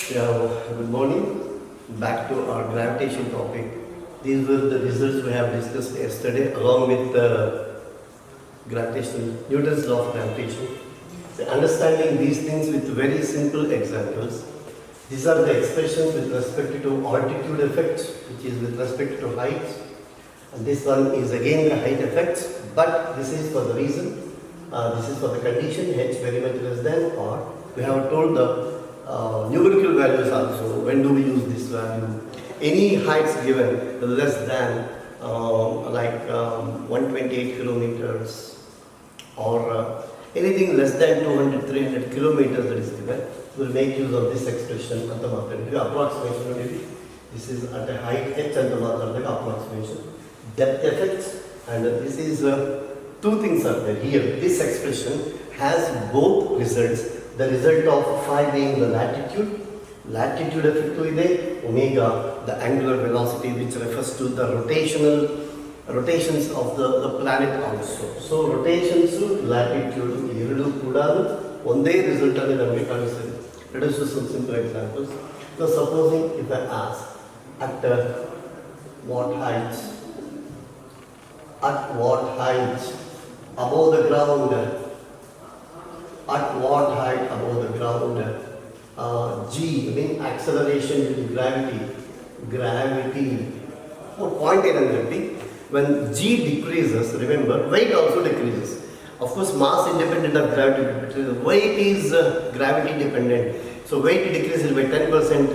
Good morning. Back to our gravitation topic. These were the results we have discussed yesterday along with the Newton's law of gravitation. So understanding these things with very simple examples. These are the expressions with respect to altitude effects, which is with respect to height. And this one is again the height effects, but this is for the reason, this is for the condition h very much less than or. We have told the numerical values also. When do we use this value? Any heights given less than 128 kilometers or anything less than 200-300 kilometers that is given, will make use of this expression at the approximation. This is at a height h and the approximation. Depth effects, and this is two things are there here. This expression has both results. The result of phi being the latitude effect is omega, the angular velocity which refers to the rotations of the planet also. So rotations, latitude, one day result of the let us do some simple examples. So supposing if I ask at what height above the ground, at what height above the ground, g, mean acceleration due to gravity. Point when g decreases, remember weight also decreases. Of course, mass independent of gravity, weight is gravity dependent. So weight decreases by 10%,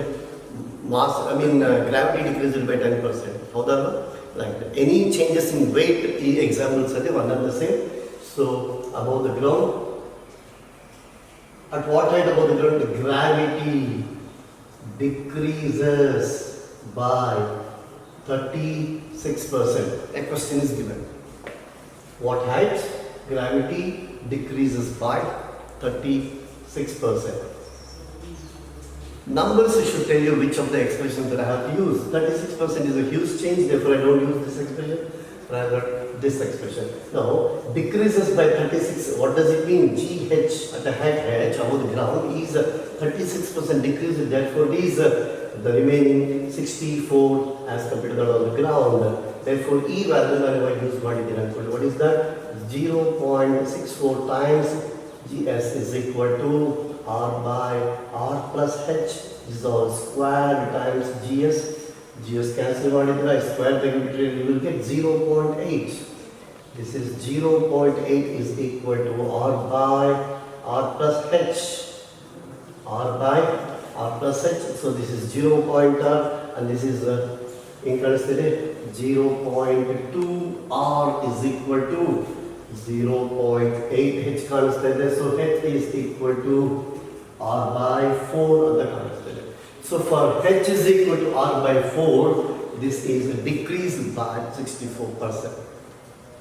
gravity decreases by 10%. However, like any changes in weight, examples are one and the same. So above the ground, at what height above the ground, the gravity decreases by 36%. A question is given. What height? Gravity decreases by 36%. Numbers should tell you which of the expressions that I have to use. 36% is a huge change, therefore I don't use this expression, rather this expression. Now, decreases by 36, what does it mean? GH at the height h above the ground is 36% decrease, therefore it is the remaining 64 as compared to that on the ground. Therefore, E value I use what is that? 0.64 times GS is equal to R by R plus H is all square times GS. GS cancel square you will get 0.8. This is 0.8 is equal to R by R plus H. R by R plus H. So this is 0. And this is 0.2 R is equal to 0.8 H constant. So H is equal to R by 4 the constant. So for H is equal to R by 4, this is decreased by 64%.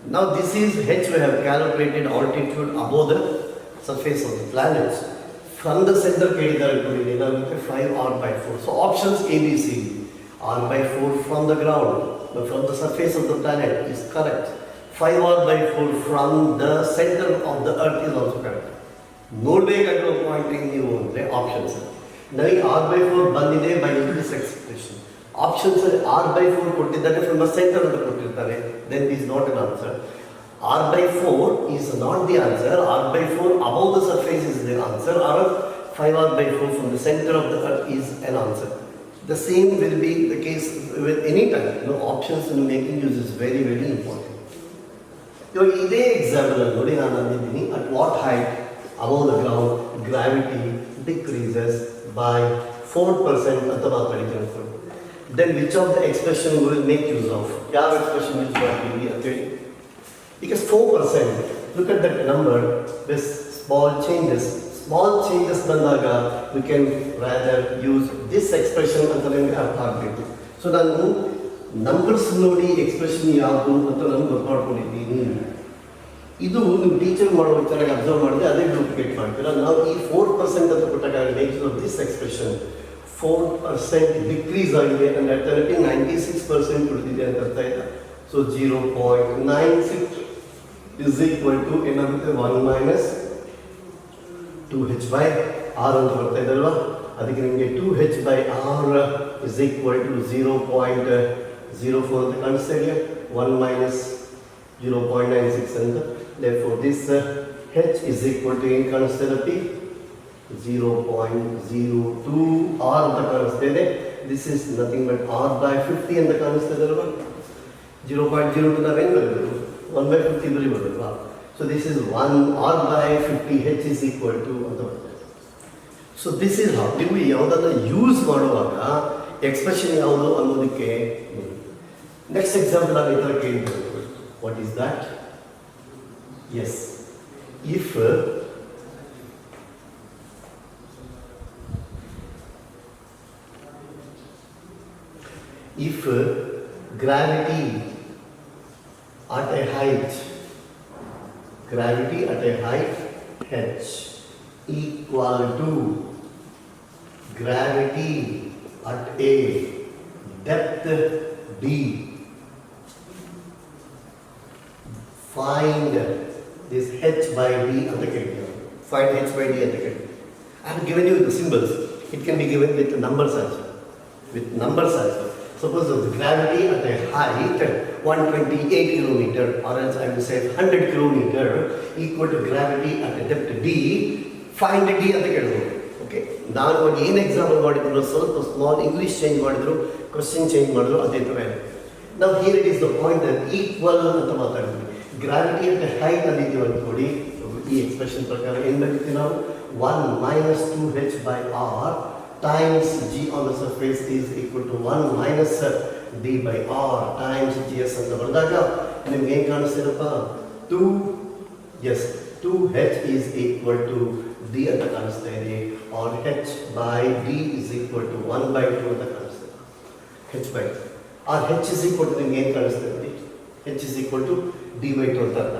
Now this is H, we have calculated altitude above the surface of the planet. From the center, 5 R by 4. So options A, B, C. R by 4 from the ground, but from the surface of the planet is correct. 5 R by 4 from the center of the earth is also correct. No day control pointing you options. Now R by 4 bandide by this expression. Options are R by 4 kottidare from the center of the kottirtare, then is not an answer. R by 4 is not the answer. R by 4 above the surface is the answer, or 5 R by 4 from the center of the earth is an answer. The same will be the case with any time. Options in making use is very, very important. This example, at what height above the ground gravity decreases by 4%. Then which of the expression we will make use of? ಯಾವ expression use ಮಾಡ್ತೀವಿ ಅಂತ ಹೇಳಿ. Because 4%, look at that number, this small changes ಬಂದಾಗ we can rather use this expression ಅಂತ ನಿಮಗೆ ಅರ್ಥ ಆಗಬೇಕು. So ನಾನು ನಂಬರ್ಸ್ ನೋಡಿ ಎಕ್ಸ್ಪ್ರೆಷನ್ ಯಾವುದು ಅಂತ ನಾನು ಗೊತ್ತಾಡ್ಕೊಂಡಿದ್ದೀನಿ. ಇದು ನೀವು ಟೀಚರ್ ಮಾಡೋ ವಿಚಾರಕ್ಕೆ ಅಬ್ಸರ್ವ್ ಮಾಡಿದ್ರೆ ಅದೇ ಡೂಪ್ಲಿಕೇಟ್ ಮಾಡ್ತೀರಾ. ನಾವು ಈ 4% ಅಂತ ಕೊಟ್ಟಾಗ make use of this expression. 4% decrease ಆಗಿದೆ ಅಂದರೆ ಅರ್ಥಕ್ಕೆ 96% ಉಳಿದಿದೆ ಅಂತ ಅರ್ಥ ಆಯ್ತಾ. ಸೊ 0.96 is equal to ಏನಾಗುತ್ತೆ 1 minus 2h by r ಅಂತ ಬರ್ತಾ ಇದಲ್ವಾ. ಅದಕ್ಕೆ ನಿಮಗೆ 2h by r is equal to 0.04 ಅಂತ ಕಾಣಿಸ್ತಾ ಇದೆಯಾ, 1 minus 0.96 ಅಂತ. Therefore this h is equal to ಏನು ಕಾಣಿಸ್ತಾ ಇದೆ p, 0.02 r ಅಂತ ಕಾಣಿಸ್ತಾ ಇದೆ. This is nothing but r by 50 ಅಂತ ಕಾಣಿಸ್ತಾ ಇದೆ ಅಲ್ವಾ. 0.02 ನಾವೇನು ಬರೀಬೇಕು, 1 by 50 ಬರೀಬೋದಲ್ವಾ. So this is 1 r by 50, h is equal to ಅಂತ ಬರ್ತದೆ. ಸೊ ದಿಸ್ ಇಸ್ ಹೌ ನೀವು ಯಾವುದನ್ನು ಯೂಸ್ ಮಾಡುವಾಗ ಎಕ್ಸ್ಪ್ರೆಷನ್ ಯಾವುದು ಅನ್ನೋದಕ್ಕೆ. ನೆಕ್ಸ್ಟ್ ಎಕ್ಸಾಂಪಲ್ ನಾನು ಈ ಥರ ಕೇಳಿದ್ದೇವೆ. What is that? Yes, if gravity at a height h equal to gravity at a depth d, find this h by d ಅಂತ ಕೇಳಿದ್ರು. Find h by d ಅಂತ ಕೇಳಿದ್ರು. I have given you the symbols. It can be given with numbers also. Suppose the gravity at a height 128 kilometer, or else I will say 100 kilometer equal to gravity at a depth d. Find d ಅಂತ ಕೇಳಿದ್ರು. Okay, ನಾನು ಏನು example ಮಾಡಿದ್ರು, ಸ್ವಲ್ಪ small English change ಮಾಡಿದ್ರು, question change ಮಾಡಿದ್ರು, ಅದೇ ಥರ. ನಾವು here it is the point that equal ಅಂತ ಮಾತಾಡಿದ್ವಿ. ಗ್ರಾವಿಟಿ ಅಂತ ಹೈಟ್ ಅಂದಿದ್ದೀವಿ ಅಂದ್ಕೊಡಿ. ಈ ಎಕ್ಸ್ಪ್ರೆಷನ್ ಪ್ರಕಾರ ಏನು ಬರೀತೀವಿ ನಾವು, 1 minus 2h by r times g on the surface is equal to 1 minus d by r times gs ಅಂತ ಬರೆದಾಗ ನಿಮ್ಗೆ ಏನು ಕಾಣಿಸ್ತಿರಪ್ಪ, 2h is equal to d ಅಂತ ಕಾಣಿಸ್ತಾ ಇದೆ, or h by d is equal to 1 by 2 ಅಂತ ಕಾಣಿಸ್ತಾ ಇದೆ. h by or h is equal to ನಿಮ್ಗೆ ಏನು ಕಾಣಿಸ್ತಾ ಇದೆ, h is equal to d by 2 ಅಂತ ಅರ್ಥ.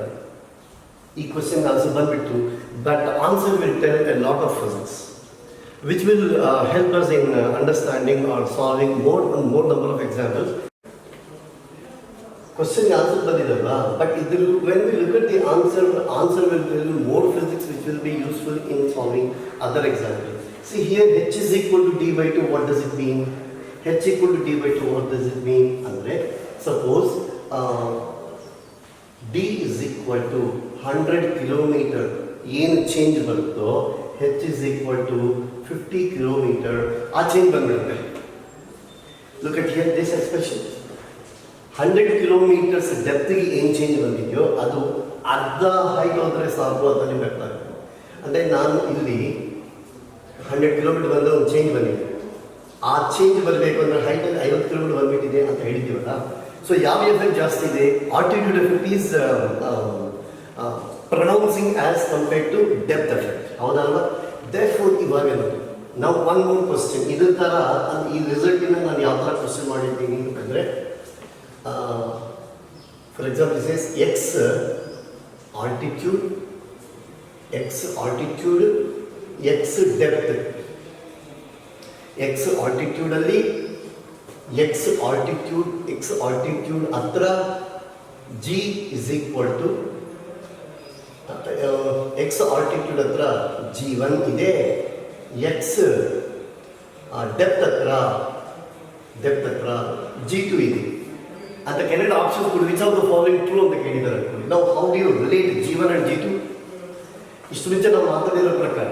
ಈ ಕ್ವಶನ್ ಆನ್ಸರ್ ಬಂದ್ಬಿಟ್ಟು, but answer will tell A lot of physics which will help us in understanding or solving more number of examples. Question answer badidalla, but when we look at the answer will tell you more physics which will be useful in solving other examples. See here, h is equal to d by 2, what does it mean? H equal to d by 2, what does it mean? Andre, suppose d is equal to 100 kilometer, ಏನು change ಬರುತ್ತೋ h is equal to 50 kilometer, ಆ change ಬಂದ್ಬಿಡುತ್ತೆ. Look at here this expression, 100 kilometers ಡೆಪ್ತ್ಗೆ ಏನು change ಬಂದಿದೆಯೋ ಅದು ಅರ್ಧ height ಹೋದರೆ ಸಾಕು ಅಂತ ನಿಮ್ಗೆ ಅರ್ಥ ಆಗುತ್ತೆ. ಅಂದರೆ ನಾನು ಇಲ್ಲಿ 100 ಕಿಲೋಮೀಟರ್ ಬಂದ ಒಂದು ಚೇಂಜ್ ಬಂದಿದೆ, ಆ ಚೇಂಜ್ ಬರಬೇಕು ಅಂದರೆ ಹೈಟಲ್ಲಿ 50 ಕಿಲೋಮೀಟರ್ ಬಂದ್ಬಿಟ್ಟಿದೆ ಅಂತ ಹೇಳಿದ್ದೀವಲ್ಲ. ಸೊ ಯಾವ ಎಫೆಕ್ಟ್ ಜಾಸ್ತಿ ಇದೆ, altitude effect is pronouncing as compared to depth effect, ಹೌದಲ್ವಾ? Therefore ಇವಾಗ ನೋಡಿ, ನಾವು ಒನ್ ಮೋರ್ ಕ್ವಶನ್ ಇದ್ರ ಥರ ಈ ರಿಸಲ್ಟಿನ ನಾನು ಯಾವ ಥರ ಕ್ವಶನ್ ಮಾಡಿದ್ದೀನಿ ಅಂತಂದರೆ, for example this X altitude, X depth, X ಆಲ್ಟಿಟ್ಯೂಡಲ್ಲಿ ಎಕ್ಸ್ ಆಲ್ಟಿಟ್ಯೂಡ್ ಹತ್ರ G is equal to X altitude ಹತ್ರ G1 ಇದೆ, ಎಕ್ಸ್ ಡೆಪ್ತ್ ಹತ್ರ G2 ಇದೆ ಅಂತ ಕೆನಡ ಆಪ್ಷನ್ಸ್ ಕೊಡಿ. Which of the following true ಅಂತ ಕೇಳಿದ್ದಾರೆ ಅನ್ಕೊಳ್ಳಿ. ನಾವು how do you relate G1 and G2? ಇಷ್ಟು ಮುಂಚೆ ನಾವು ಮಾತಾಡಿರೋ ಪ್ರಕಾರ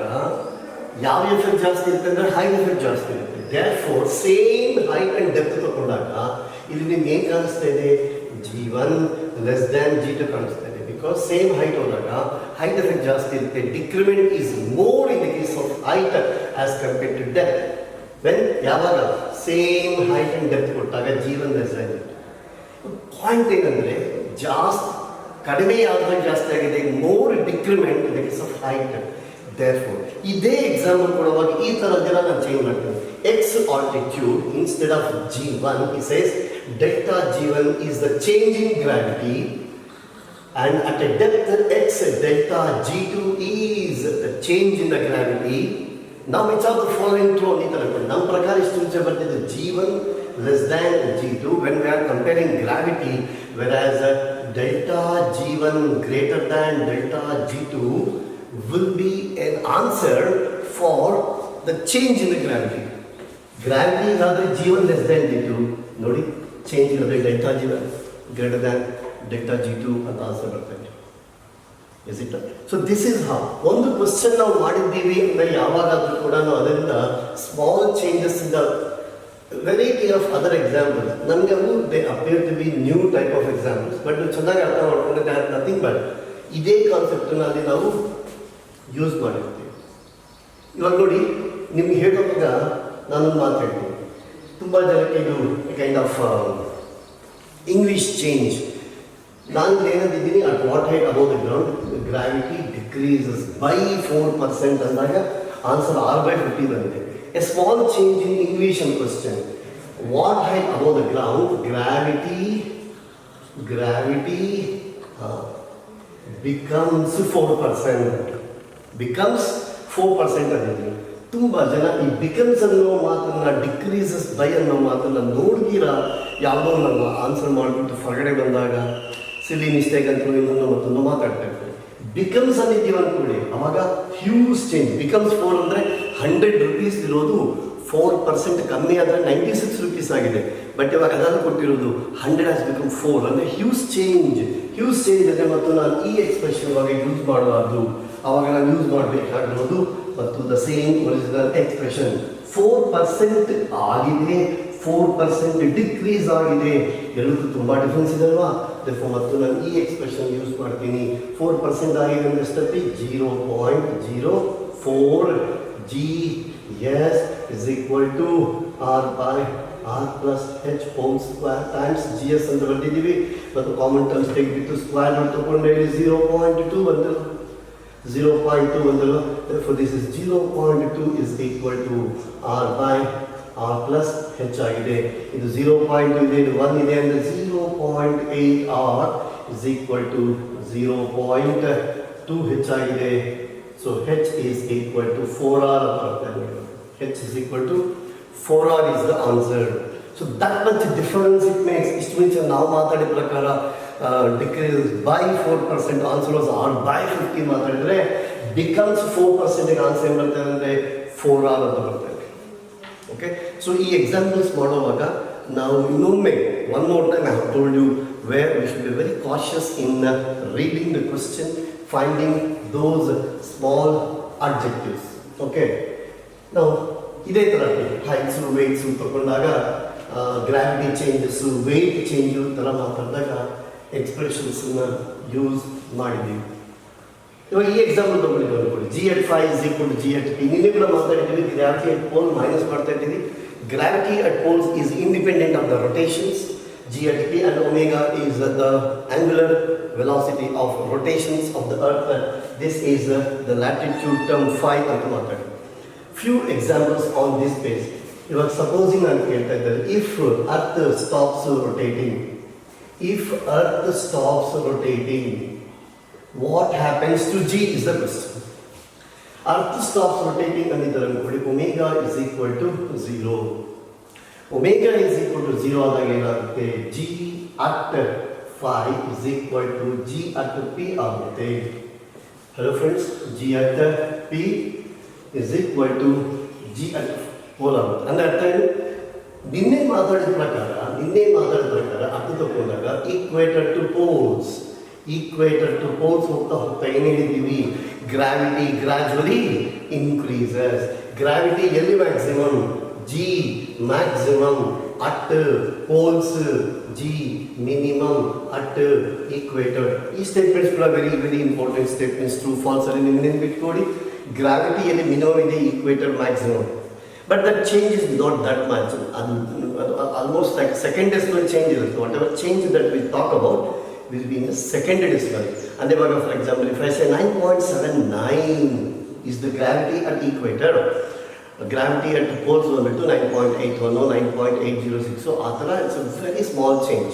ಯಾವ ಎಫೆಕ್ಟ್ ಜಾಸ್ತಿ ಇರುತ್ತೆ ಅಂದರೆ ಹೈಟ್ ಎಫೆಕ್ಟ್ ಜಾಸ್ತಿ ಇರುತ್ತೆ. Therefore same height and depth ತಗೊಂಡಾಗ ಇಲ್ಲಿ ನಿಮ್ಗೆ ಏನು ಕಾಣಿಸ್ತಾ ಇದೆ, G1 ಲೆಸ್ ದ್ಯಾನ್ G2 ಕಾಣಿಸ್ತಾ ಇದೆ. Because same height ಹೋದಾಗ height effect ಜಾಸ್ತಿ ಇರುತ್ತೆ. Decrement is more in the case of height as compared to depth. When ಯಾವಾಗ same height and depth ಕೊಟ್ಟಾಗ G1 less than G2. Point ಏನಂದರೆ ಕಡಿಮೆ ಯಾವಾಗ ಜಾಸ್ತಿ ಆಗಿದೆ, more decrement in the case of height. Therefore ಇದೇ ಎಕ್ಸಾಂಪಲ್ ಕೊಡುವಾಗ ಈ ಥರದ್ದೆಲ್ಲ ನಾನು ಚೇಂಜ್ ಮಾಡ್ತೀನಿ. X altitude instead of G1 it says delta G1 is the change in gravity, and at a depth x delta G2 is the change in the gravity. Now which are the following true ಅಂತ ಹೇಳ್ತಾರೆ. ನಮ್ಮ ಪ್ರಕಾರ ಇಷ್ಟು ಮುಂಚೆ ಬರ್ತಿದ್ದು G1 less than G2 when we are comparing gravity, whereas delta G1 greater than delta G2 will be an answer for the change in the gravity. Gravity ಆದರೆ G1 less than G2 ನೋಡಿ, change ಇರೋದ್ರೆ delta G1 greater than delta G2 ಅಂತ answer ಬರ್ತಾ ಇದೆ. Is it? So this is how ಒಂದು question ನಾವು ಮಾಡಿದ್ದೀವಿ ಅಂದರೆ ಯಾವಾಗಾದ್ರೂ ಕೂಡ ಅದರಿಂದ small changes in the variety of other examples ನಮಗೆ ಅವು they appear to be new type of examples, but ಚೆನ್ನಾಗಿ ಅರ್ಥ ಮಾಡ್ಕೊಂಡ್ರೆ ನಥಿಂಗ್ ಬಟ್ ಇದೇ ಕಾನ್ಸೆಪ್ಟಲ್ಲಿ ನಾವು ಯೂಸ್ ಮಾಡಿರ್ತೀವಿ. ಇವಾಗ ನೋಡಿ, ನಿಮ್ಗೆ ಹೇಳುವಾಗ ನಾನೊಂದು ಮಾತು ಹೇಳ್ತೀನಿ, ತುಂಬ ಜನಕ್ಕೆ ಇದು ಕೈಂಡ್ ಆಫ್ ಇಂಗ್ಲೀಷ್ ಚೇಂಜ್. ನಾನು ಏನಂತಿದ್ದೀನಿ, at what height above the ground gravity decreases by 4% ಅಂದಾಗ ಆನ್ಸರ್ R/50 ಬಂದಿದೆ. A small change in English and question, what height above the ground gravity becomes 4% ಅಂದಿದ್ದೀನಿ. ತುಂಬ ಜನ ಈ ಬಿಕಮ್ಸ್ ಅನ್ನೋ ಮಾತನ್ನು ಡಿಕ್ರೀಸಸ್ ಬೈ ಅನ್ನೋ ಮಾತನ್ನು ನೋಡ್ದಿರ ಯಾವುದೋ ನನ್ನ ಆನ್ಸರ್ ಮಾಡಿಬಿಟ್ಟು ಹೊರಗಡೆ ಬಂದಾಗ ಸಿಲಿ ಮಿಸ್ಟೇಕ್ ಅಂತ ಇನ್ನೊಂದು ಮತ್ತೊಂದು ಮಾತಾಡ್ತಾ ಇರ್ತಾರೆ. ಬಿಕಮ್ಸ್ ಅಂದಿದ್ದೀವಿ ಅಂದ್ಕೊಳ್ಳಿ, ಅವಾಗ ಹ್ಯೂಸ್ ಚೇಂಜ್. ಬಿಕಮ್ಸ್ 4 ಅಂದರೆ 100 ರೂಪೀಸ್ ಇರೋದು 4% ಕಮ್ಮಿ ಆದರೆ 96 ರೂಪೀಸ್ ಆಗಿದೆ. ಬಟ್ ಇವಾಗ ಅದನ್ನು ಕೊಟ್ಟಿರೋದು 100 ಹ್ಯಾಸ್ ಬಿಕಮ್ 4 ಅಂದರೆ ಹ್ಯೂಸ್ ಚೇಂಜ್ ಅಂದರೆ ಮತ್ತು ನಾನು ಈ ಎಕ್ಸ್ಪ್ರೆಷನ್ ಇವಾಗ ಯೂಸ್ ಮಾಡಬಾರ್ದು, ಅವಾಗ ನಾನು ಯೂಸ್ ಮಾಡಬೇಕಾಗಿರೋದು ಮತ್ತು ದ ಸೇಮ್ ಒರಿಜಿನಲ್ ಎಕ್ಸ್ಪ್ರೆಷನ್ 4% ಆಗಿದೆ, 4% ಡಿಕ್ರೀಸ್ ಆಗಿದೆ, ಎರಡಕ್ಕೂ ತುಂಬ ಡಿಫ್ರೆನ್ಸ್ ಇದೆ ಅಲ್ವಾ? ಮತ್ತು ನಾನು ಈ ಎಕ್ಸ್ಪ್ರೆಷನ್ ಯೂಸ್ ಮಾಡ್ತೀನಿ. 4% ಆಗಿದೆ ಅಂದರೆ ಎಷ್ಟೈತಿ? 0.04 GS is equal to R by R plus H whole square times GS ಅಂತ ಬರ್ತಿದ್ದೀವಿ. ಮತ್ತು ಕಾಮನ್ ಟರ್ಮ್ಸ್ ತೆಗೆದಿತ್ತು, ಸ್ಕ್ವೇರ್ ರೂಟ್ ತಗೊಂಡ್ರೆ 0.2 ಬಂದಲ್ಲ, 0.2 ಬಂದಲ್ಲ. therefore this is 0.2 is equal to R by R plus H ಆಗಿದೆ. ಇದು 0.2 ಇದೆ, ಇದು 1 ಇದೆ ಅಂದರೆ 0.8 R is equal to 0.2 H ಆಗಿದೆ. So H is equal to 4R H is equal to 4R is the answer. So that much difference it makes. ಇಷ್ಟು ಮುಂಚೆ ನಾವು ಮಾತಾಡಿದ ಪ್ರಕಾರ decrease by 4%, answer was R by 50 ಮಾತಾಡಿದರೆ becomes 4% answer ಬರ್ತದೆ ಅಂದರೆ 4R ಅಂತ ಬರ್ತದೆ. ಓಕೆ, ಸೊ ಈ ಎಕ್ಸಾಂಪಲ್ಸ್ ಮಾಡುವಾಗ ನಾವು ಇನ್ನೊಮ್ಮೆ one more time I have told you where we should be very cautious in reading the question, finding those small adjectives. Okay, ನಾವು ಇದೇ ಥರ ಹೈಟ್ಸು ವೆಯ್ಟ್ಸು ತಗೊಂಡಾಗ ಗ್ರಾವಿಟಿ ಚೇಂಜಸ್ಸು ವೆಯ್ಟ್ ಚೇಂಜು ಥರ ಮಾತಾಡಿದಾಗ ಎಕ್ಸ್ಪ್ರೆಷನ್ಸನ್ನು ಯೂಸ್ ಮಾಡಿದ್ದೀವಿ. ಇವಾಗ ಈ ಎಕ್ಸಾಂಪಲ್ ತಗೊಂಡಿದ್ದೀವಿ ಅನ್ಕೊಳ್ಳಿ, G/5 is equal to G/P. ನಿನ್ನೆ ಕೂಡ ಮಾತಾಡಿದ್ದೀವಿ, ಗ್ರಾವಿಟಿ ಅಟ್ ಪೋಲ್ ಮೈನಸ್ ಮಾಡ್ತಾ ಇದ್ದೀವಿ. Gravity at poles is independent of the rotations. G/P and omega is the angular velocity of rotations of the earth. This is the latitude term phi ಅಂತ ಮಾತಾಡಿ. Few examples on this page. ಇವಾಗ supposing ನಾನು ಕೇಳ್ತಾ ಇದ್ದಾರೆ, if earth stops rotating, what happens to G is the question. Earth stops rotating ಅಂದಿದ್ದಾರೆ ಅನ್ಕೊಳ್ಳಿ, omega is equal to 0. Omega is equal to 0 ಆದಾಗ ಏನಾಗುತ್ತೆ? G at phi is equal to G at P ಆಗುತ್ತೆ. Hello friends, G at P is equal to G at pole ಆಗುತ್ತೆ. ಅಂದರೆ ಅರ್ಥ ಏನು? ನಿನ್ನೆ ಮಾತಾಡಿದ ಪ್ರಕಾರ ಅರ್ಥ ತಗೊಂಡಾಗ ಈಕ್ವೇಟರ್ ಟು ಪೋಲ್ಸ್ ಹೋಗ್ತಾ ಏನು ಹೇಳಿದ್ದೀವಿ? Gravity gradually increases. ಗ್ರಾವಿಟಿ ಎಲ್ಲಿ maximum? G maximum at poles, G minimum at equator. ಈ ಸ್ಟೇಟ್ಮೆಂಟ್ಸ್ ಕೂಡ very very important statements. True false ಅಲ್ಲಿ ನಿಮ್ಗೆ ನೆನ್ಪಿಟ್ಕೊಡಿ. ಗ್ರಾವಿಟಿಯಲ್ಲಿ ಮಿನಿಮಮ್ ಇದೆ, equator maximum. But that change is not that much. Almost like second decimal change is whatever change that we talk about will be in the second decimal. And for example, if I say 9.79 is the gravity at equator, gravity at poles will be to 9.81 or 9.806. So it's a very small change.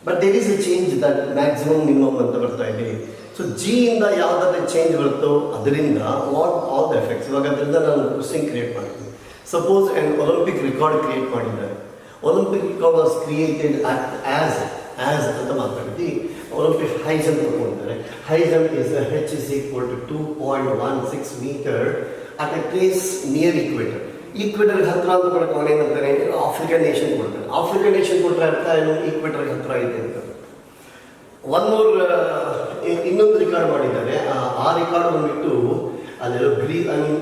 But there is a change that maximum minimum anta barta ide. So G inda yavadare change barto adrinda what all the effects. Ivaga adrinda nanu question create ಮಾಡ್ತೀನಿ. Suppose an Olympic record create ಮಾಡಿದ್ದಾರೆ. Olympic record was created as ಅಂತ ಮಾತಾಡ್ತೀವಿ. Olympic high jump ತಗೊಂಡಿದ್ದಾರೆ. High jump is H is equal to 2.16 meter at a place near equator. ಈಕ್ವೇಟರ್ಗೆ ಹತ್ರ ಅಂತ ಕೊಡಕ್ಕೆ ಅವನೇನಂತಾನೆ African nation ಕೊಡ್ತಾನೆ. African nation ಕೊಟ್ಟರೆ ಅರ್ಥ ಏನು, ಈಕ್ವೇಟರ್ಗೆ ಹತ್ರ ಇದೆ ಅಂತ. ಒನ್ ಮೋರ್ ಇನ್ನೊಂದು ರೆಕಾರ್ಡ್ ಮಾಡಿದ್ದಾರೆ. ಆ ರೆಕಾರ್ಡ್ ಬಂದ್ಬಿಟ್ಟು ಅಲ್ಲೆಲ್ಲೋ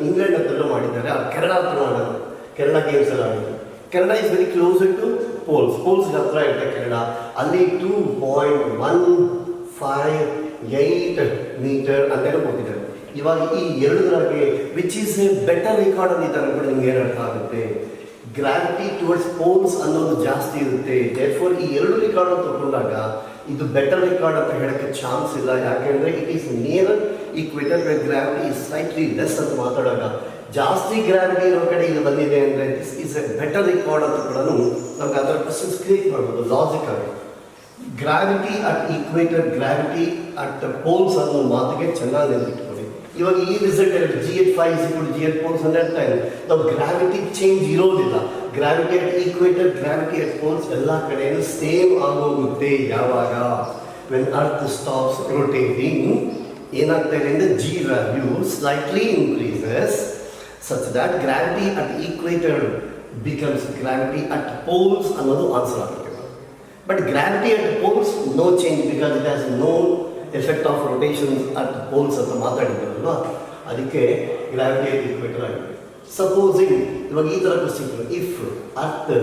ಇಂಗ್ಲೆಂಡ್ ಹತ್ತೆಲ್ಲ ಮಾಡಿದ್ದಾರೆ. ಅದು ಕೆನಡಾ ಹತ್ರ ಮಾಡೋದು, ಕೆನಡಾ ಗೇಮ್ಸ್ ಎಲ್ಲ ಆಡಿದ್ರು. Canada is very close to poles ಹತ್ರ ಇರುತ್ತೆ ಕೆನಡಾ. ಅಲ್ಲಿ 2.158 ಮೀಟರ್ ಅಂತೆಲ್ಲ ಕೊಟ್ಟಿದ್ದಾರೆ. ಇವಾಗ ಈ ಎರಡರಾಗೆ which is a better record ಅಂದಿದ್ದಾರೆ ಕೂಡ ನಿಮ್ಗೆ ಏನು ಅರ್ಥ ಆಗುತ್ತೆ. ಗ್ರಾವಿಟಿ ಟುವರ್ಡ್ಸ್ ಪೋಲ್ಸ್ ಅನ್ನೋದು ಜಾಸ್ತಿ ಇರುತ್ತೆ. ದೇರ್ಫೋರ್ ಈ ಎರಡು ರೆಕಾರ್ಡ್ ತಗೊಂಡಾಗ ಇದು ಬೆಟರ್ ರೆಕಾರ್ಡ್ ಅಂತ ಹೇಳಕ್ಕೆ ಚಾನ್ಸ್ ಇಲ್ಲ. ಯಾಕೆಂದ್ರೆ it is near equator where gravity is slightly less ಅಂತ ಮಾತಾಡೋಣ. ಜಾಸ್ತಿ ಗ್ರಾವಿಟಿ ಇರೋ ಕಡೆ ಇದು ಬಂದಿದೆ ಅಂದರೆ this is a better record ಅಂತ ಕೂಡ ನಮ್ಗೆ ಅದರ ಕ್ವಶನ್ಸ್ ಕ್ರಿಯೇಟ್ ಮಾಡ್ಬೋದು ಲಾಜಿಕ್ ಆಗಿ. Gravity at equator, gravity at poles ಅನ್ನೋ ಮಾತಿಗೆ ಚೆನ್ನಾಗಿ ನೆನಪಿಟ್ಕೊಳ್ಳಿ. ಇವಾಗ ಈ ರಿಸಲ್ಟ್ GH5 GH4 ಅಂತ ಇದೆ. ನಾವು ಗ್ರಾವಿಟಿ ಚೇಂಜ್ ಇರೋದಿಲ್ಲ. Gravity at equator, gravity at poles ಎಲ್ಲ ಕಡೆಯೂ ಸೇಮ್ ಆಗೋಗುತ್ತೆ. ಯಾವಾಗ ವೆನ್ ಅರ್ತ್ ಸ್ಟಾಪ್ಸ್ ರೊಟೇಟಿಂಗ್ ಏನಾಗ್ತಾ ಇದೆ ಅಂದರೆ G value slightly increases such that gravity at equator becomes gravity at poles ಅನ್ನೋದು ಆನ್ಸರ್ ಆಗುತ್ತೆ. But gravity at poles no change because it has no effect of rotations at poles ಅಂತ ಮಾತಾಡಿದ್ದಾರಲ್ವಾ, ಅದಕ್ಕೆ gravity at equator ಆಗಿದೆ. Supposing ಇವಾಗ ಈ ಥರ question, if earth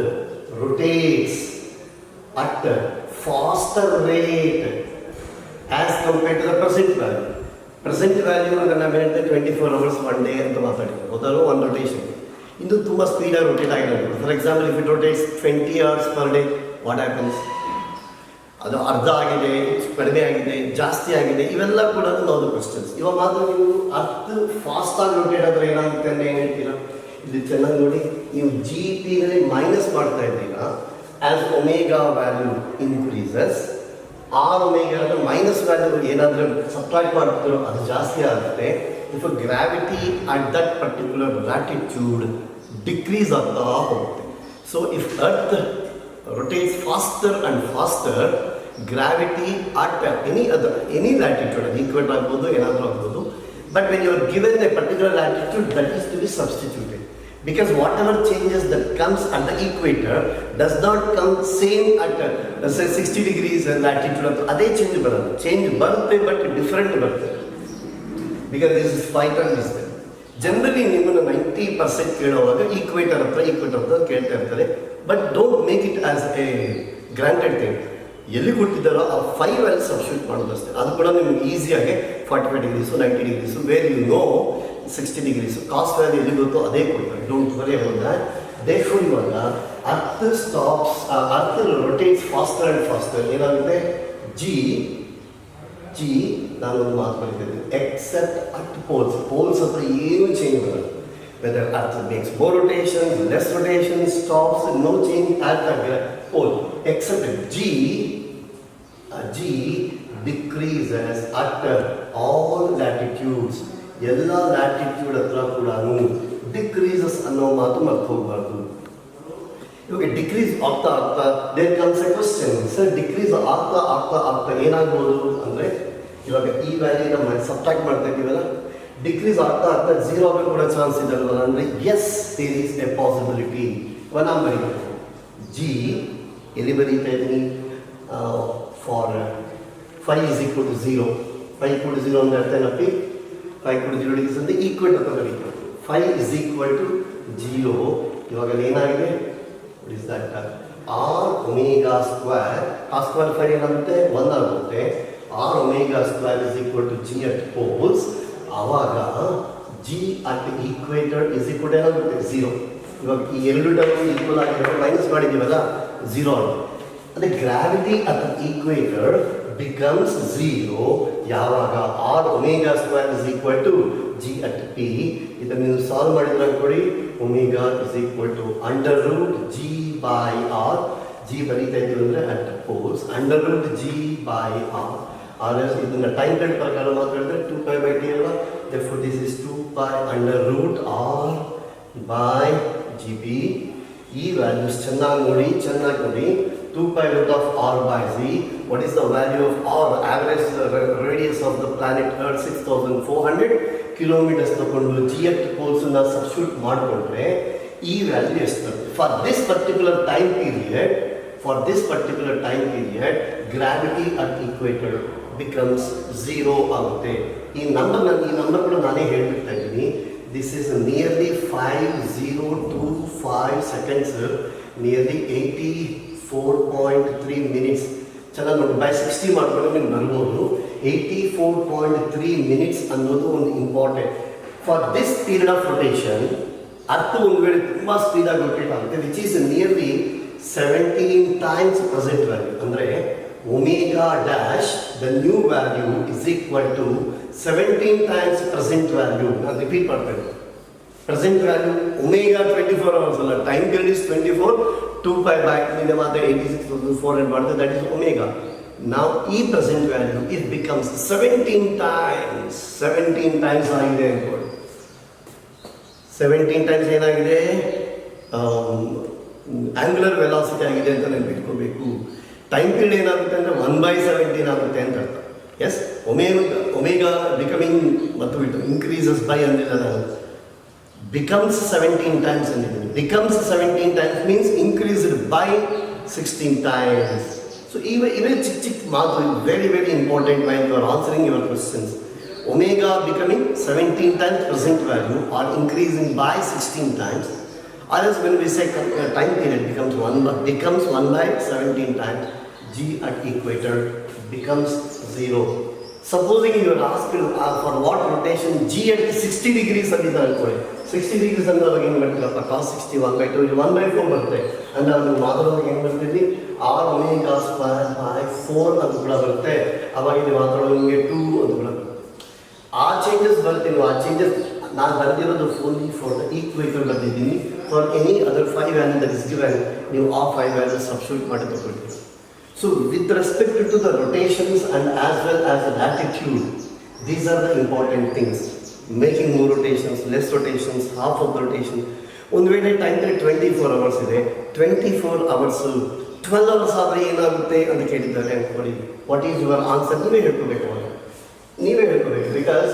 rotates at faster rate as compared to the present value. Present value ಅಂದರೆ ನಾವು ಹೇಳಿದ್ರೆ 24 hours 1 day ಅಂತ ಮಾತಾಡಿದ್ವಿ. ಮೊದಲು ಒಂದು ರೊಟೇಷನ್ ಇದು ತುಂಬ ಸ್ಪೀಡಾಗಿ ರೊಟೇಟ್ ಆಗಿರೋದು. For example if it rotates 20 hours per day, what happens? ಅದು ಅರ್ಧ ಆಗಿದೆ, ಕಡಿಮೆ ಆಗಿದೆ, ಜಾಸ್ತಿ ಆಗಿದೆ, ಇವೆಲ್ಲ ಕೂಡ ನಾವು ಕ್ವಶನ್ಸ್. ಇವಾಗ ಮಾತ್ರ ನೀವು ಅರ್ಥ ಫಾಸ್ಟಾಗಿ ರೊಟೇಟ್ ಆದರೆ ಏನಾಗುತ್ತೆ ಅಂದರೆ ಏನು ಹೇಳ್ತೀರಾ? ಇದು ಚೆನ್ನಾಗಿ ನೋಡಿ, ನೀವು GPನಲ್ಲಿ ಮೈನಸ್ ಮಾಡ್ತಾ ಇದ್ದೀರಾ. As omega value increases, or omega ಅಂದರೆ ಮೈನಸ್ ವ್ಯಾಲ್ಯೂ ಏನಾದರೂ ಸಬ್ಟ್ರಾಕ್ಟ್ ಮಾಡ್ತಿರೋ ಅದು ಜಾಸ್ತಿ ಆಗುತ್ತೆ. If gravity at that particular latitude decrease ಆಗ್ತಾ ಹೋಗುತ್ತೆ. So if earth rotates faster and faster, gravity at any latitude, equator agbodu enadru agbodu, but when you are given a particular latitude, that is to be substituted, because whatever changes that comes at the equator does not come same at say 60 degrees latitude. Ade change barutte but different barutte, because this is 5 times this. Generally ನಿಮ್ಮನ್ನು 90% ಕೇಳುವಾಗ equator ಹತ್ರ ಕೇಳ್ತಾ ಇರ್ತಾರೆ. But don't make it as A granted thing. ಎಲ್ಲಿ ಕೊಟ್ಟಿದ್ದಾರೋ ಆ 5 value substitute ಮಾಡೋದಷ್ಟೇ. ಅದು ಕೂಡ ನಿಮ್ಗೆ ಈಸಿಯಾಗಿ 45 degrees 90 degrees where you know 60 degrees cos value ಎಲ್ಲಿ ಗೊತ್ತೋ ಅದೇ ಕೊಡ್ತಾರೆ. Don't worry about that. Therefore ಇವಾಗ earth stops, earth rotates faster and faster. ಏನಾಗುತ್ತೆ? ಜಿ ನಾನೊಂದು ಮಾತು ಬರೀತಿದ್ದೆ, ಎಕ್ಸೆಪ್ಟ್ ಅಟ್ ಪೋಲ್ಸ್ ಹತ್ರ ಏನು ಚೇಂಜ್ ಬರಲ್ಲ. Whether earth makes more rotation, less rotation, stops, no change at the pole except g decreases at all latitudes. ಎಲ್ಲ latitude ಹತ್ರ ಕೂಡ decreases ಅನ್ನೋ ಮಾತು ಮರ್ತು ಹೋಗಬಾರ್ದು. ಇವಾಗ ಡಿಕ್ರೀಸ್ ಆಗ್ತಾ there comes a question, sir decrease ಆಗ್ತಾ ಏನಾಗ್ಬೋದು ಅಂದರೆ, ಇವಾಗ ಈ ವ್ಯಾಲ್ಯೂನ ಸಬ್ಟ್ರಾಕ್ಟ್ ಮಾಡ್ತಾ ಇದ್ದೀವಲ್ಲ, ಡಿಕ್ರೀಸ್ ಆಗ್ತಾ 0 ಆಗೋ ಕೂಡ ಚಾನ್ಸ್ ಇದೆ ಅಲ್ವಲ್ಲ ಅಂದರೆ yes there is a possibility. ಇವಾಗ ನಾನು ಬರೀಬೇಕು ಜಿ ಎಲ್ಲಿ ಬರೀತಾ ಇದ್ದೀನಿ, for 5 is equal to 0. 5 equal to 0 ಅಂದರೆ ಅರ್ಥ ಏನಪ್ಪಿ? 5 equal to 0 degrees ಅಂದರೆ ಈಕ್ವಲ್ ಅಂತ ಬರೀತಾರೆ. 5 is equal to 0. ಇವಾಗ ಏನಾಗಿದೆ? What is that? R omega square, R square 5 ಏನಾಗುತ್ತೆ? 1 ಆಗುತ್ತೆ. R omega square is equal to G at poles. ಆವಾಗ G at equator is equal to ಏನಾಗುತ್ತೆ? 0. ಇವಾಗ ಈ ಎರಡು ಟರ್ಮ್ ಈಕ್ವಲ್ ಆಗಿರೋ ಮೈನಸ್ ಮಾಡಿದ್ದೀವಲ್ಲ, 0 ಆಗುತ್ತೆ. ಅದೇ ಗ್ರಾವಿಟಿ ಅಟ್ ಈಕ್ವೇಟರ್ ಬಿಕಮ್ಸ್ 0 ಯಾವಾಗ R omega square is equal to G at P. ಇದನ್ನು ನೀವು ಸಾಲ್ವ್ ಮಾಡಿದ್ರೆ ಕೊಡಿ, omega is equal to under root G by R. G ಬರೀತಾ ಇದ್ದೀವಿ ಅಂದರೆ at poles under root G by R. Others ಇದನ್ನು time period ಪ್ರಕಾರ ಮಾತಾಡಿದ್ರೆ 2π/T ಅಲ್ವಾ. therefore this is 2π under root R by GP. ಈ ವ್ಯಾಲ್ಯೂಸ್ ಚೆನ್ನಾಗಿ ನೋಡಿ. 2π root of R by Z. What is the value of R? Average radius of the planet Earth 6400. Kilometres ತಗೊಂಡು G ಎಟ್ ಪೋಲ್ಸನ್ನ substitute ಮಾಡಿಕೊಂಡ್ರೆ ಈ value ಎಷ್ಟು ಬರುತ್ತೆ. For this particular time period gravity at equator becomes 0 ಆಗುತ್ತೆ. ಈ number ಕೂಡ ನಾನೇ ಹೇಳ್ಬಿಡ್ತಾ ಇದ್ದೀನಿ. This is nearly 5025 seconds, nearly 84.3 minutes. ಚೆನ್ನಾಗಿ ನೋಡಿ, ಬೈ 60 ಮಾಡ್ಕೊಂಡು ನಿಮ್ಗೆ ಬರ್ಬೋದು. 84.3 ಮಿನಿಟ್ಸ್ ಅನ್ನೋದು ಒಂದು important. For this period of rotation earth ಒಂದು ವೇಳೆ ತುಂಬ ಸ್ಪೀಡಾಗಿ ರೊಟೇಟ್ ಆಗುತ್ತೆ, which is nearly 17 times present value. ಅಂದರೆ omega dash the new value is equal to 17 times present value. ನಾನು ರಿಪೀಟ್ ಮಾಡ್ತೇನೆ. ಪ್ರೆಸೆಂಟ್ ವ್ಯಾಲ್ಯೂ ಒಮೆಗಾ 24 ಅವರ್ಸ್ ಅಲ್ಲ, ಟೈಮ್ ಪೀರಿಯಡ್ ಇಸ್ 24, 2π back ನಿನ್ನೆ ಮಾತ್ರ 86,400 ಮಾಡಿದೆ, ದಟ್ ಇಸ್ ಒಮೆಗಾ. ನಾವು ಈ present value it becomes 17 times ಆಗಿದೆ ಅನ್ಕೊಳ್ಳಿ. 17 ಟೈಮ್ಸ್ ಏನಾಗಿದೆ, ಆಂಗ್ಯುಲರ್ ವೆಲಾಸಿಟಿ ಆಗಿದೆ ಅಂತ ನೆನಪಿಟ್ಕೋಬೇಕು. ಟೈಮ್ ಪೀರಿಯಡ್ ಏನಾಗುತ್ತೆ ಅಂದರೆ 1/17 ಆಗುತ್ತೆ ಅಂತ ಅರ್ಥ. ಎಸ್, ಒಮೆಗಾ ಬಿಕಮಿಂಗ್ ಮತ್ತು ಇಟ್ ಇನ್ಕ್ರೀಸಸ್ ಬೈ ಅಂದಿಲ್ಲ, becomes 17 times ಅಂದಿದ್ದೀನಿ. becomes 17 times means increased by 16 times. So ಇವೇ ಚಿಕ್ಕ ಮಾತು, very very important while you are answering your questions. Omega becoming 17 times present value or increasing by 16 times, or else when we say time period becomes 1/17 times, G at equator becomes 0. Supposing you are asked for what rotation G at 60 degrees ಅಂದಿದ್ದ ಅನ್ಕೊಳ್ಳಿ. 60 degrees ಅಂದ್ರೆ ಅವಾಗ ಏನು ಮಾಡ್ತೀರಪ್ಪ, cos 60 1/2 1/4 ಬರುತ್ತೆ. ಅಂದರೆ ನಾವು ಮಾತಾಡೋವಾಗ ಏನು ಬರ್ತೀವಿ, R omega square by 4 ಅದು ಕೂಡ ಬರುತ್ತೆ. ಅವಾಗ ಇಲ್ಲಿ ಮಾತಾಡೋಂಗೆ 2 ಅದು ಕೂಡ ಬರುತ್ತೆ. ಆ ಚೇಂಜಸ್ ಬರ್ತೀನಿ. ಆ ಚೇಂಜಸ್ ನಾನು ಬರೆದಿರೋದು ಓನ್ಲಿ ಫಾರ್ ದ ಈಕ್ವೇಟರ್ ಬರೆದಿದ್ದೀನಿ. For any other 5 value that is given, ನೀವು ಆ 5 ವ್ಯಾಲ್ಯೂ ಸಬ್ಸ್ಟಿಟ್ಯೂಟ್ ಮಾಡಿ ತಗೊಳ್ತೀವಿ. So with respect to the rotations and as well as the latitude, these are the important things. Making more rotations, less rotations, half of the rotation. ಒಂದು ವೇಳೆ time period 24 hours ಇದೆ, 24 hours 12 hours ಆದರೆ ಏನಾಗುತ್ತೆ ಅಂತ ಕೇಳಿದ್ದಾರೆ ಅನ್ಕೊಳ್ಳಿ. What is your answer? ನೀವೇ ಹೇಳ್ಕೋಬೇಕು. Because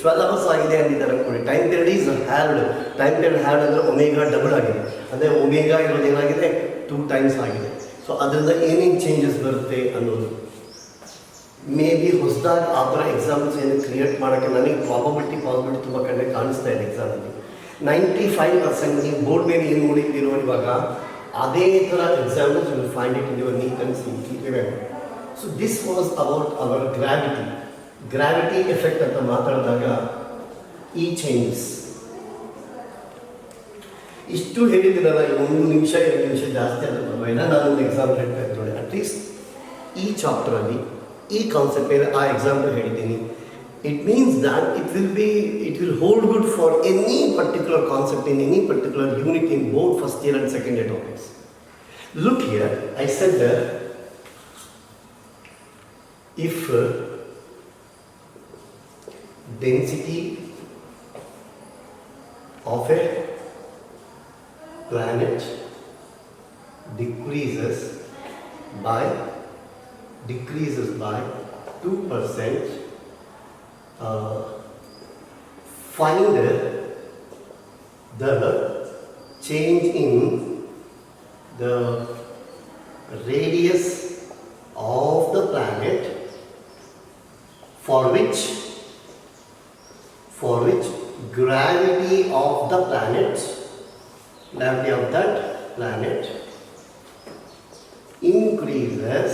12 hours ಆಗಿದೆ ಅಂದಿದ್ದಾರೆ ಅನ್ಕೊಳ್ಳಿ. Time period is ಹ್ಯಾಲ್ಡ್. Time period ಹ್ಯಾಲ್ಡ್ ಅಂದರೆ ಒಮೆಗಾ ಡಬಲ್ ಆಗಿದೆ. ಅದೇ ಒಮೆಗಾ ಇರೋದು ಏನಾಗಿದೆ, 2 ಟೈಮ್ಸ್ ಆಗಿದೆ. ಸೊ ಅದರಿಂದ ಏನೇನು ಚೇಂಜಸ್ ಬರುತ್ತೆ ಅನ್ನೋದು ಮೇ ಬಿ ಹೊಸದಾಗಿ ಆ ಥರ ಎಕ್ಸಾಂಪಲ್ಸ್ ಏನು ಕ್ರಿಯೇಟ್ ಮಾಡೋಕ್ಕೆ ನನಗೆ ಪಾಸಿಬಿಲಿಟಿ ತುಂಬ ಕಡೆ ಕಾಣಿಸ್ತಾ ಇದೆ. ಎಕ್ಸಾಮಲ್ಲಿ 95% ನೀವು ಬೋರ್ಡ್ ಮೇಲೆ ಏನು ನೋಡಿದ್ದೀರೋ ಇವಾಗ ಅದೇ ಥರ examples will find it in your NEET and simple remember. So this was about our gravity effect ಅಂತ ಮಾತಾಡಿದಾಗ ಈ ಚೇಂಜಸ್ ಇಷ್ಟು ಹೇಳಿದ್ದೀನಲ್ಲ. 1 ನಿಮಿಷ 2 ನಿಮಿಷ ಜಾಸ್ತಿ ಆದ ಪರವಾಗಿಲ್ಲ. ನಾನೊಂದು ಎಕ್ಸಾಂಪಲ್ ಹೇಳ್ತಾ ಇದ್ದೀನಿ ನೋಡಿ. ಅಟ್ಲೀಸ್ಟ್ ಈ ಚಾಪ್ಟರಲ್ಲಿ ಈ ಕಾನ್ಸೆಪ್ಟ್ ಮೇಲೆ ಆ ಎಕ್ಸಾಂಪಲ್ ಹೇಳಿದ್ದೀನಿ. It means that it will hold good for any particular concept in any particular unit in both first year and second year topics. Look here, I said if density of a planet decreases by 2%, find the change in the radius of the planet for which gravity of that planet increases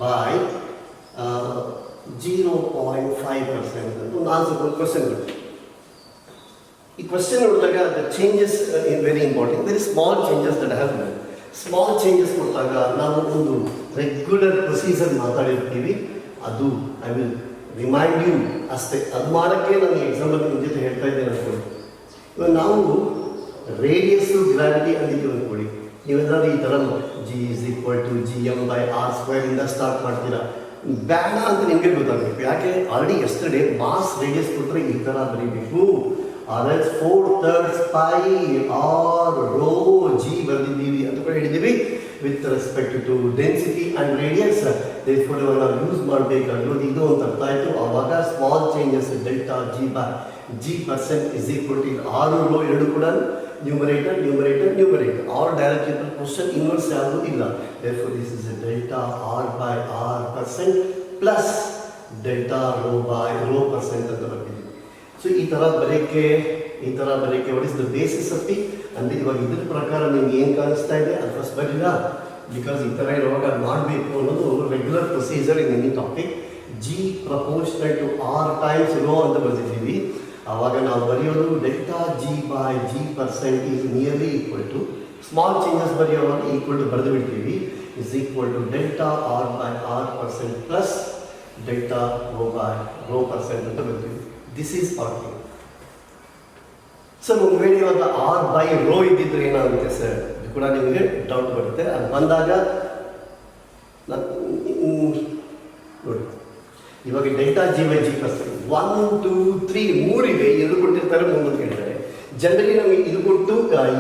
by 0.5%. ಒಂದು answer question. ಈ question ನೋಡಿದಾಗ the changes in very important. Very small changes that have done. Small changes ಕೊಟ್ಟಾಗ ನಾವು ಒಂದು regular procedure ಮಾತಾಡಿರ್ತೀವಿ. ಅದು I will remind you ಅಷ್ಟೇ. ಅದು ಮಾಡೋಕ್ಕೆ ನಾನು ಎಕ್ಸಾಂಪಲ್ ನಿಮ್ಮ ಜೊತೆ ಹೇಳ್ತಾ ಇದ್ದೇನೆ ಅನ್ಕೊಳ್ಳಿ. ಇವಾಗ ನಾವು ರೇಡಿಯಸ್ಸು ಗ್ರಾವಿಟಿ ಅಂದಿದ್ದೀವಿ ಅಂದ್ಕೊಳ್ಳಿ. ನೀವೆಲ್ಲರೂ ಈ ಥರ G=Gm/r² ಇಂದ ಸ್ಟಾರ್ಟ್ ಮಾಡ್ತೀರಾ. ಬೇಡ ಅಂತ ನಿಮಗೆ ಗೊತ್ತಾಗಬೇಕು. ಯಾಕೆ ಆಲ್ರೆಡಿ ಎಸ್ಟರ್ಡೇ ಮಾಸ್ ರೇಡಿಯಸ್ ಕೊಟ್ಟರೆ ಈ ಥರ ಬರೀಬೇಕು. ಆರ್ಎಸ್ 4/3 π r ρ g ಬರೆದಿದ್ದೀವಿ ಅಂತ ಕೂಡ ಹೇಳಿದ್ದೀವಿ. With respect to density and radius. Therefore ಇವಾಗ ನಾವು ಯೂಸ್ ಮಾಡಬೇಕಾಗಿರೋದು ಇದು ಅಂತ ಅರ್ಥ ಆಯಿತು. ಆವಾಗ small changes delta G by G percent is equal to 6 rho ಎರಡು ಕೂಡ numerator numerator numerator are directly question inverse ಯಾವುದು ಇಲ್ಲ. Therefore this is delta R by R percent plus delta rho by rho percent ಅಂತ ಬರ್ತೀವಿ. So ಈ ಥರ ಬರೋಕ್ಕೆ what is the basis of the ಅಂದರೆ ಇವಾಗ ಇದ್ರ ಪ್ರಕಾರ ನಿಮ್ಗೆ ಏನು ಕಾಣಿಸ್ತಾ ಇದೆ ಅದು ಫಸ್ಟ್ ಬರೀಲ್ಲ. ಬಿಕಾಸ್ ಈ ಥರ ಇರುವಾಗ ಮಾಡಬೇಕು ಅನ್ನೋದು regular procedure in any topic. G proportional to r times rho ಅಂತ ಬರೆದಿದ್ದೀವಿ. ಆವಾಗ ನಾವು ಬರೆಯೋದು delta G by G percent is nearly equal to small changes ಬರೆಯೋವಾಗ ಈಕ್ವಲ್ ಟು ಬರೆದು ಬಿಡ್ತೀವಿ is equal to delta R by R percent plus delta rho by rho percent ಅಂತ ಬರ್ತೀವಿ. This is our thing. Sir ಒಂದು ವೇಳೆ ಇವಾಗ R by rho ಇದ್ದಿದ್ರೆ ಏನಾಗುತ್ತೆ ಸರ್, ಇದು ಕೂಡ ನಿಮಗೆ ಡೌಟ್ ಬರುತ್ತೆ. ಅದು ಬಂದಾಗ ನೋಡಿ ಇವಾಗ delta G by G percent 1 2 3 3 ಇದೆ. ಎದು ಕೊಟ್ಟಿರ್ತಾರೆ ಮುಂದೆ ಕೇಳಿದ್ದಾರೆ. ಜನರಲಿ ನಮಗೆ ಇದು ಕೊಟ್ಟು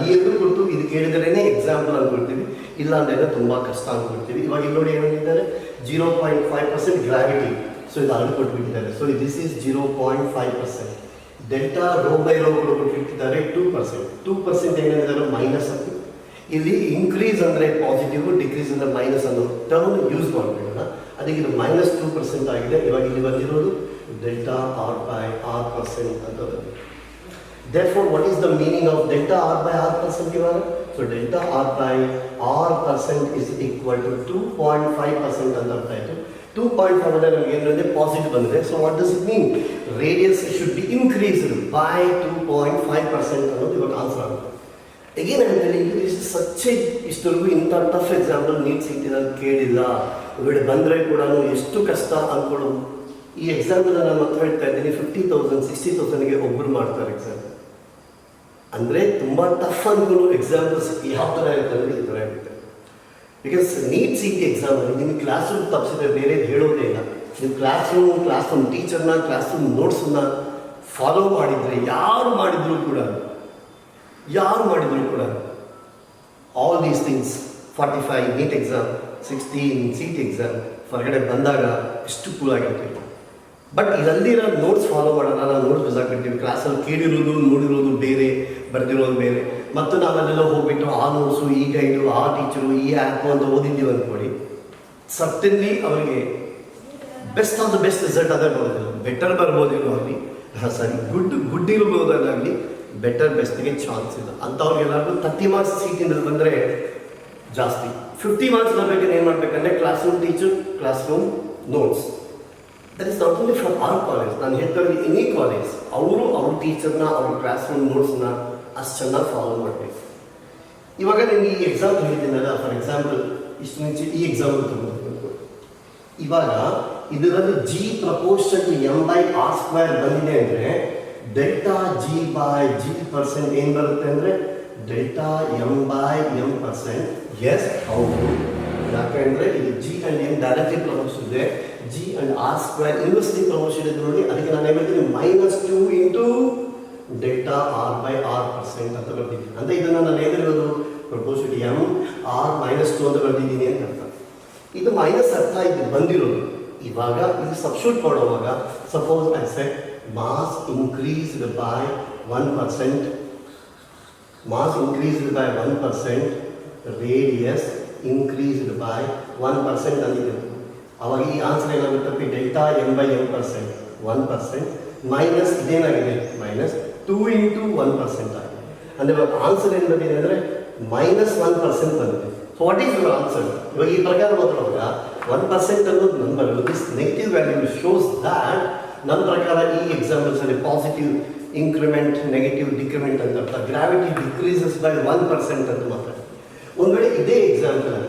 ಈ ಎದು ಕೊಟ್ಟು ಇದು ಕೇಳಿದ್ರೇ ಎಕ್ಸಾಂಪಲ್ ಅಂದ್ಕೊಳ್ತೀವಿ, ಇಲ್ಲ ಅಂದರೆ ತುಂಬ ಕಷ್ಟ ಅಂದ್ಕೊಳ್ತೀವಿ. ಇವಾಗ ಇಲ್ಲಿ ನೋಡಿ ಏನಿದ್ದಾರೆ 0.5% ಗ್ರಾವಿಟಿ. ಸೊ ಇದು ಅಲ್ಲಿ ಕೊಟ್ಬಿಟ್ಟಿದ್ದಾರೆ. So this is 0.5%. Delta rho by rho ಕೊಟ್ಟಿರ್ತಿದ್ದಾರೆ 2%. 2% ಏನೇನಿದ್ದಾರೆ ಮೈನಸ್ ಅಂತ. ಇಲ್ಲಿ ಇನ್ಕ್ರೀಸ್ ಅಂದರೆ ಪಾಸಿಟಿವ್, ಡಿಕ್ರೀಸ್ ಅಂದರೆ ಮೈನಸ್ ಅನ್ನೋ ಟರ್ಮ್ ಯೂಸ್ ಮಾಡಬೇಡ. ಅದಕ್ಕೆ ಇದು -2% ಆಗಿದೆ. ಇವಾಗ ಇಲ್ಲಿ ಬಂದಿರೋದು delta R by R percent ಅಂತ ಬಂದಿದೆ. Therefore, what is the meaning of delta r by r percent ಇವಾಗ? So delta r by r percent is equal to 2.5% ಅಂತ ಅರ್ಥ ಆಯಿತು. 2.5 ಅಂದರೆ ನಮಗೆ ಏನಂದರೆ ಪಾಸಿಟಿವ್ ಬಂದಿದೆ. So what does it mean? Radius should be increased by 2.5% ಅನ್ನೋದು ಇವಾಗ ಆನ್ಸರ್ ಆಗುತ್ತೆ. Again I am telling you this is such a ಇಷ್ಟವರೆಗೂ ಇಂಥ ಟಫ್ ಎಕ್ಸಾಂಪಲ್ ನೀಟ್ ಸಿಗ್ತಿರೋದು ಕೇಳಿಲ್ಲ. ಇವಾಗ ಬಂದರೆ ಕೂಡ ಎಷ್ಟು ಕಷ್ಟ ಅಂದ್ಕೊಳ್ಳೋದು. ಈ ಎಕ್ಸಾಂಪಲ್ ನಾನು ಮತ್ತೆ ಹೇಳ್ತಾ ಇದ್ದೀನಿ, 50,000 60,000ಗೆ ಒಬ್ಬರು ಮಾಡ್ತಾರೆ ಎಕ್ಸಾಮ್. ಅಂದರೆ ತುಂಬ ಟಫ್ ಅಂದ್ಕೊಂಡು ಎಕ್ಸಾಂಪಲ್ಸ್ ಯಾವ ಥರ ಇರುತ್ತೆ ಅಂದರೆ ಈ ಥರ ಇರುತ್ತೆ. ಬಿಕಾಸ್ ನೀಟ್ ಸಿ ಟಿ ಎಕ್ಸಾಮಲ್ಲಿ ನಿಮಗೆ ಕ್ಲಾಸ್ ರೂಮ್ ತಪ್ಪಿಸಿದ್ರೆ ಬೇರೆ ಹೇಳೋದೇ ಇಲ್ಲ. ನೀವು ಕ್ಲಾಸ್ ರೂಮ್ ಟೀಚರ್ನ ಕ್ಲಾಸ್ ರೂಮ್ ನೋಟ್ಸನ್ನ ಫಾಲೋ ಮಾಡಿದರೆ ಯಾರು ಮಾಡಿದ್ರು ಕೂಡ all these things 45 NEET exam, 16 C T exam ಹೊರಗಡೆ ಬಂದಾಗ ಎಷ್ಟು ಕೂಲ್ ಆಗಿರ್ತೀವಿ. ಬಟ್ ಇದಲ್ಲಿರೋ ನೋಟ್ಸ್ ಫಾಲೋ ಮಾಡೋಣ, ನಾವು ನೋಟ್ಸ್ ಬಿಸಾಕಿರ್ತೀವಿ. ಕ್ಲಾಸಲ್ಲಿ ಕೇಳಿರೋದು ನೋಡಿರೋದು ಬೇರೆ, ಬರೆದಿರೋದು ಬೇರೆ. ಮತ್ತು ನಾವೆಲ್ಲ ಹೋಗ್ಬಿಟ್ಟು ಆ ನೋಟ್ಸು, ಈ ಗೈಡು, ಆ ಟೀಚರು, ಈ ಆ್ಯಪು ಅಂತ ಓದಿದ್ದೀವಿ ಅಂದ್ಕೊಳ್ಳಿ. ಸರ್ಟನ್ಲಿ ಅವರಿಗೆ best of the best result ಅದೇ ಬರೋದಿಲ್ಲ. ಬೆಟರ್ ಬರ್ಬೋದಿಲ್ಲ ಆಗಲಿ, ಗುಡ್ ಇರ್ಬೋದಾಗಲಿ, ಬೆಟರ್ ಬೆಸ್ಟ್ಗೆ ಚಾನ್ಸ್ ಇಲ್ಲ. ಅಂಥವ್ರಿಗೆಲ್ಲರಿಗೂ 30 ಮಾರ್ಕ್ಸ್ ಸೀಟಿಂದ ಬಂದರೆ ಜಾಸ್ತಿ. 50 ಮಾರ್ಕ್ಸ್ ಬರಬೇಕಂದ್ರೆ ಏನು ಮಾಡಬೇಕಂದ್ರೆ classroom teacher, classroom notes. That is not only from our college, ನಾನು ಹೇಳ್ತಾರೆ ಎನಿ ಕಾಲೇಜ್. ಅವ್ರ ಟೀಚರ್ನ ಅವ್ರ ಕ್ಲಾಸ್ ರೂಮ್ ನೋಟ್ಸ್ನ ಅಷ್ಟು ಚೆನ್ನಾಗಿ ಫಾಲೋ ಮಾಡಬೇಕು. ಇವಾಗ ನಿಮಗೆ ಈ ಎಕ್ಸಾಮ್ ಹೇಳಿದ್ದೀನಲ್ಲ, ಫಾರ್ ಎಕ್ಸಾಂಪಲ್ ಇಷ್ಟು ಮುಂಚೆ ಈ ಎಕ್ಸಾಂಪಲ್ ತಗೊಂಡು ಇವಾಗ ಇದರಲ್ಲಿ g proportion to m by r square ಬಂದಿದೆ ಅಂದರೆ delta G by G percent ಏನು ಬರುತ್ತೆ ಅಂದರೆ delta m by m percent. Yes ಹೌದು, ಯಾಕೆಂದರೆ ಇದು g and m directly proportion ಇದೆ. G and r square inversely proportion ಇದೆ ನೋಡಿ. ಅದಕ್ಕೆ ನಾನು ಹೇಳ್ತೀನಿ -2 into delta R by R percent ಅಂತ ಬರ್ತಿದ್ದೀನಿ. ಅಂದರೆ ಇದನ್ನು ನಾನು ಹೇಳಿರೋದು ಪ್ರಪೋರ್ಷನ್ ಎಮ್ ಆರ್ -2 ಅಂತ ಬರ್ತಿದ್ದೀನಿ ಅಂತ ಅರ್ಥ. ಇದು ಮೈನಸ್ ಅರ್ಥ ಇದು ಬಂದಿರೋದು. ಇವಾಗ ಇದು ಸಬ್ಸ್ಟಿಟ್ಯೂಟ್ ಮಾಡುವಾಗ suppose I set mass increased by 1%, mass increased by 1%, radius increased by 1% ಅಂದಿದೆ. ಅವಾಗ ಈ ಆನ್ಸರ್ ಏನಾಗುತ್ತೆ? Delta m by m percent 1% minus ಇದೇನಾಗಿದೆ -2 ಇಂಟು 1% ಆಗಿದೆ. ಅಂದರೆ ಇವಾಗ ಆನ್ಸರ್ ಏನು ಬಂದಿದೆ ಅಂದರೆ -1% ಬಂದಿದೆ. So what is your answer? ಇವಾಗ ಈ ಪ್ರಕಾರ ಮಾತಾಡುವಾಗ 1% ಅನ್ನೋದು number, this negative value shows that ನನ್ನ ಪ್ರಕಾರ ಈ ಎಕ್ಸಾಂಪಲ್ಸಲ್ಲಿ ಪಾಸಿಟಿವ್ ಇನ್ಕ್ರಿಮೆಂಟ್, ನೆಗೆಟಿವ್ ಡಿಕ್ರಿಮೆಂಟ್ ಅಂತ ಅರ್ಥ. ಗ್ರಾವಿಟಿ ಡಿಕ್ರೀಸಸ್ ಬೈ 1% ಅಂತ ಮಾತಾಡ್ತೀವಿ. ಒಂದು ವೇಳೆ ಇದೇ ಎಕ್ಸಾಂಪಲ್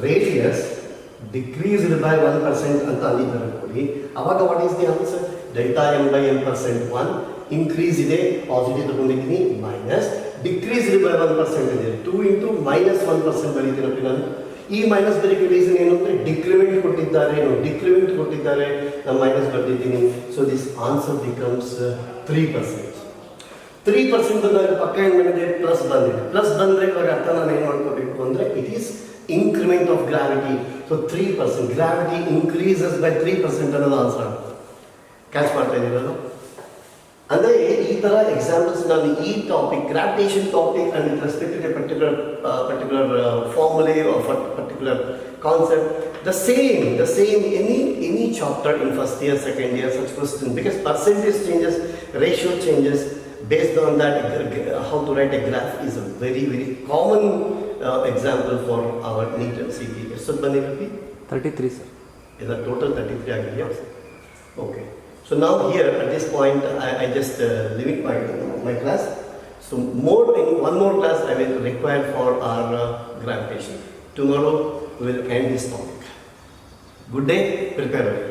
ರೇಡಿಯಸ್ ಡಿಕ್ರೀಸ್ಡ್ ಬೈ 1% ಅಂತ ಅಂದಿದ್ದಾರೆ ನೋಡಿ, ಅವಾಗ what is the answer? Delta m by m percent 1, increase ಇದೆ ಪಾಸಿಟಿವ್ ತಗೊಂಡಿದ್ದೀನಿ, ಮೈನಸ್ ಡಿಕ್ರೀಸ್ಡ್ ಬೈ 1% ಇದೆ 2 ಇಂಟು -1% ಬರೀತೀನಪ್ಪ ನಾನು. ಈ ಮೈನಸ್ ಬರೀಕ್ಕೆ ರೀಸನ್ ಏನು ಅಂದರೆ ಡಿಕ್ರಿಮೆಂಟ್ ಕೊಟ್ಟಿದ್ದಾರೆ, ನಾನು ಮೈನಸ್ ಬರ್ತಿದ್ದೀನಿ. So this answer becomes 3%. 3% ಬಂದಾಗ ಪಕ್ಕ ಏನು ಬಂದಿದೆ? ಪ್ಲಸ್ ಬಂದಿದೆ. ಪ್ಲಸ್ ಬಂದರೆ ಇವಾಗ ಅರ್ಥ ನಾನು ಏನು ಮಾಡ್ಕೋಬೇಕು ಅಂದರೆ it is increment of gravity. So 3%, gravity increases by 3% ಅನ್ನೋದು ಆನ್ಸರ್. ಕ್ಯಾಚ್ ಮಾಡ್ತಾ ಇದ್ದೀರಲ್ಲ? ಅಂದರೆ ಈ ಥರ ಎಕ್ಸಾಂಪಲ್ಸ್ ನಾನು ಈ topic gravitation topic and with respect to particular formulae of particular concept the same any chapter in first year, second year, such question, because percentage changes, ratio changes. Based on that, how to write a graph is a very common example for our NEET and CET. So, 33, sir. Is that total 33 again? Yes. Okay. So now here at this point, I just limit my class. So one more class I will require for our gravitation. Tomorrow we will end this topic. Good day, prepare.